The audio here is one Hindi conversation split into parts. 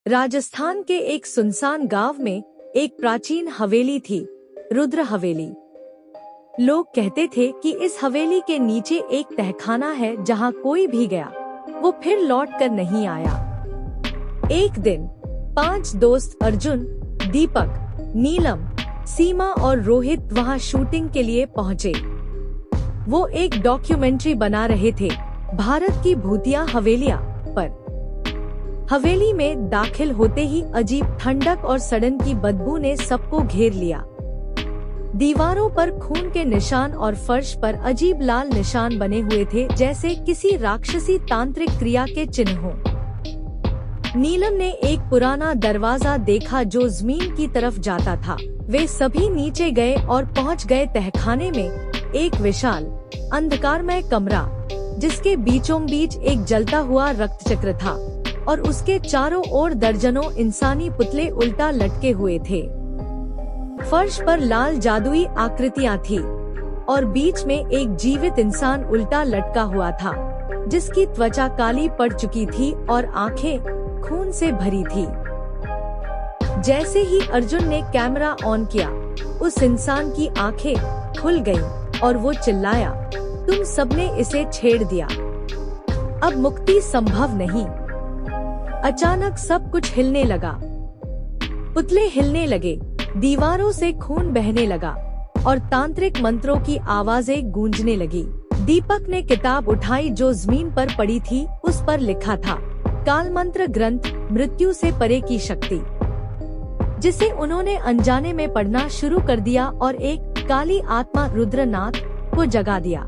राजस्थान के एक सुनसान गांव में एक प्राचीन हवेली थी, रुद्र हवेली। लोग कहते थे कि इस हवेली के नीचे एक तहखाना है जहां कोई भी गया वो फिर लौट कर नहीं आया। एक दिन 5 दोस्त अर्जुन, दीपक, नीलम, सीमा और रोहित वहां शूटिंग के लिए पहुंचे। वो एक डॉक्यूमेंट्री बना रहे थे भारत की भूतिया हवेलियां पर। हवेली में दाखिल होते ही अजीब ठंडक और सड़न की बदबू ने सबको घेर लिया। दीवारों पर खून के निशान और फर्श पर अजीब लाल निशान बने हुए थे, जैसे किसी राक्षसी तांत्रिक क्रिया के चिन्ह हों। नीलम ने एक पुराना दरवाजा देखा जो जमीन की तरफ जाता था। वे सभी नीचे गए और पहुंच गए तहखाने में, एक विशाल अंधकारमय कमरा जिसके बीचों बीच एक जलता हुआ रक्तचक्र था और उसके चारों ओर दर्जनों इंसानी पुतले उल्टा लटके हुए थे। फर्श पर लाल जादुई आकृतियां थी और बीच में एक जीवित इंसान उल्टा लटका हुआ था, जिसकी त्वचा काली पड़ चुकी थी और आंखें खून से भरी थी। जैसे ही अर्जुन ने कैमरा ऑन किया, उस इंसान की आंखें खुल गईं और वो चिल्लाया, तुम सबने इसे छेड़ दिया, अब मुक्ति संभव नहीं। अचानक सब कुछ हिलने लगा, पुतले हिलने लगे, दीवारों से खून बहने लगा और तांत्रिक मंत्रों की आवाजें गूंजने लगी। दीपक ने किताब उठाई जो जमीन पर पड़ी थी, उस पर लिखा था काल मंत्र ग्रंथ, मृत्यु से परे की शक्ति, जिसे उन्होंने अनजाने में पढ़ना शुरू कर दिया और एक काली आत्मा रुद्रनाथ को जगा दिया।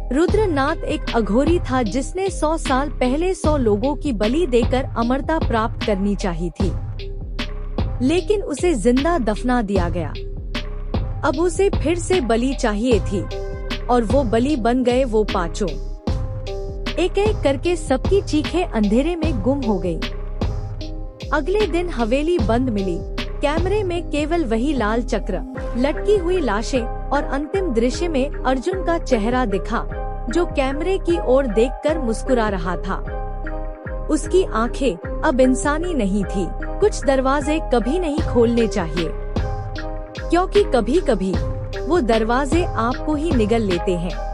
रुद्रनाथ एक अघोरी था जिसने 100 साल पहले 100 लोगों की बलि देकर अमरता प्राप्त करनी चाहिए थी, लेकिन उसे जिंदा दफना दिया गया। अब उसे फिर से बलि चाहिए थी और वो बलि बन गए वो पांचों। एक एक करके सबकी चीखें अंधेरे में गुम हो गई। अगले दिन हवेली बंद मिली। कैमरे में केवल वही लाल चक्र, लटकी हुई लाशें और अंतिम दृश्य में अर्जुन का चेहरा दिखा, जो कैमरे की ओर देखकर मुस्कुरा रहा था। उसकी आंखें अब इंसानी नहीं थी। कुछ दरवाजे कभी नहीं खोलने चाहिए, क्योंकि कभी कभी वो दरवाजे आपको ही निगल लेते हैं।